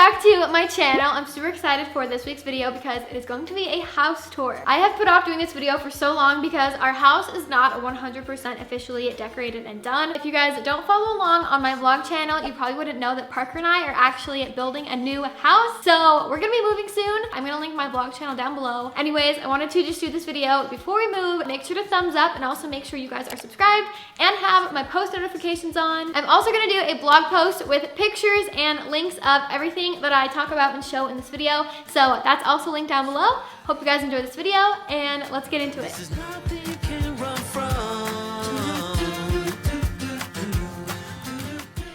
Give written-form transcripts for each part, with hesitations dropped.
back to my channel. I'm super excited for this week's video because it is going to be a house tour. I have put off doing this video for so long because our house is not 100% officially decorated and done. If you guys don't follow along on my vlog channel, you probably wouldn't know that Parker and I are actually building a new house. So we're gonna be moving soon. I'm gonna link my vlog channel down below. Anyways, I wanted to just do this video before we move. Make sure to thumbs up and also make sure you guys are subscribed and have my post notifications on. I'm also gonna do a blog post with pictures and links of everything that I talk about and show in this video. So that's also linked down below. Hope you guys enjoy this video and let's get into it.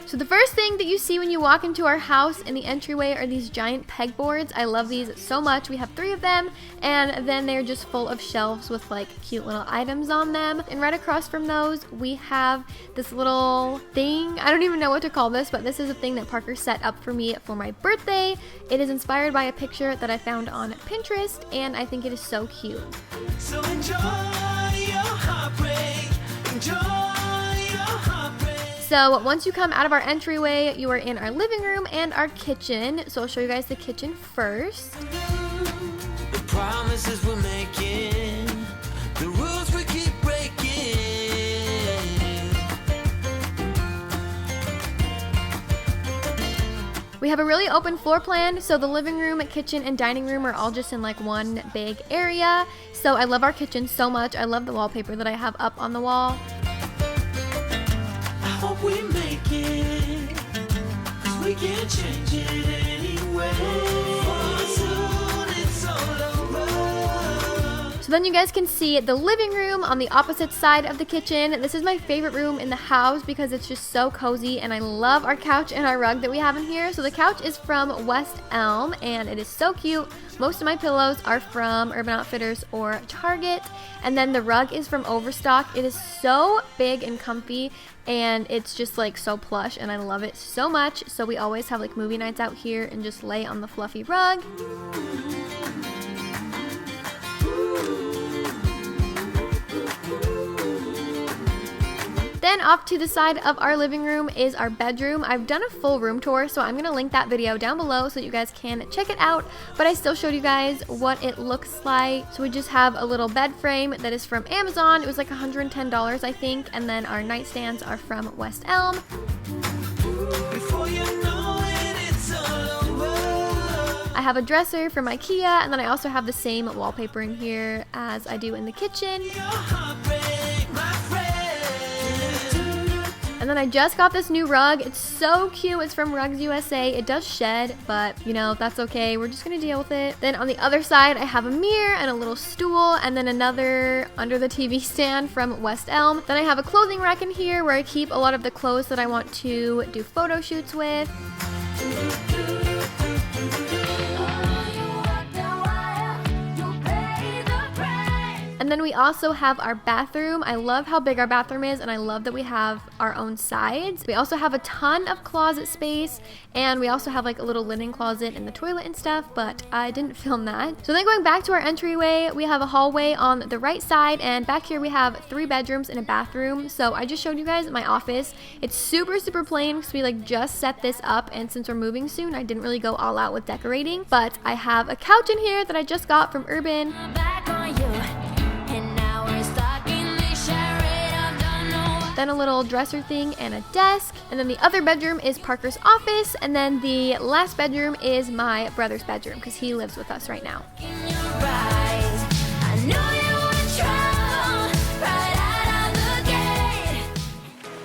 So the first thing that you see when you walk into our house in the entryway are these giant pegboards. I love these so much. We have 3 of them, and then they're just full of shelves with like cute little items on them. And right across from those, we have this little thing. I don't even know what to call this, but this is a thing that Parker set up for me for my birthday. It is inspired by a picture that I found on Pinterest, and I think it is so cute. So enjoy your heartbreak. So once you come out of our entryway, you are in our living room and our kitchen. So I'll show you guys the kitchen first. The promises we're making, the rules we keep breaking. We have a really open floor plan, so the living room, kitchen, and dining room are all just in like one big area. So I love our kitchen so much. I love the wallpaper that I have up on the wall. We make it, 'cause we can't change it anyway. Soon it's all over. So then you guys can see the living room on the opposite side of the kitchen. This is my favorite room in the house because it's just so cozy, and I love our couch and our rug that we have in here. So the couch is from West Elm and it is so cute. Most of my pillows are from Urban Outfitters or Target, and then the rug is from Overstock. It is so big and comfy, and it's just like so plush, and I love it so much. So we always have like movie nights out here and just lay on the fluffy rug. Then off to the side of our living room is our bedroom. I've done a full room tour, so I'm gonna link that video down below so you guys can check it out, but I still showed you guys what it looks like. So we just have a little bed frame that is from Amazon. It was like $110, I think, and then our nightstands are from West Elm. Before you know it, it's all over. I have a dresser from IKEA, and then I also have the same wallpaper in here as I do in the kitchen. And then I just got this new rug. It's so cute. It's from Rugs USA. It does shed, but you know, that's okay. We're just gonna deal with it. Then on the other side, I have a mirror and a little stool, and then another under the TV stand from West Elm. Then I have a clothing rack in here where I keep a lot of the clothes that I want to do photo shoots with. And then we also have our bathroom. I love how big our bathroom is, and I love that we have our own sides. We also have a ton of closet space, and we also have like a little linen closet in the toilet and stuff, but I didn't film that. So then going back to our entryway, we have a hallway on the right side, and back here we have 3 bedrooms and a bathroom. So I just showed you guys my office. It's super plain because we like just set this up, and since we're moving soon, I didn't really go all out with decorating, but I have a couch in here that I just got from Urban. Then a little dresser thing and a desk, and then the other bedroom is Parker's office, and then the last bedroom is my brother's bedroom because he lives with us right now.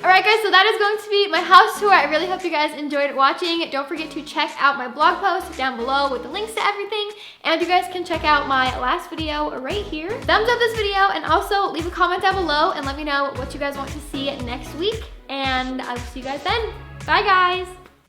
Alright guys, so that is going to be my house tour. I really hope you guys enjoyed watching. Don't forget to check out my blog post down below with the links to everything. And you guys can check out my last video right here. Thumbs up this video, and also leave a comment down below and let me know what you guys want to see next week. And I will see you guys then. Bye guys!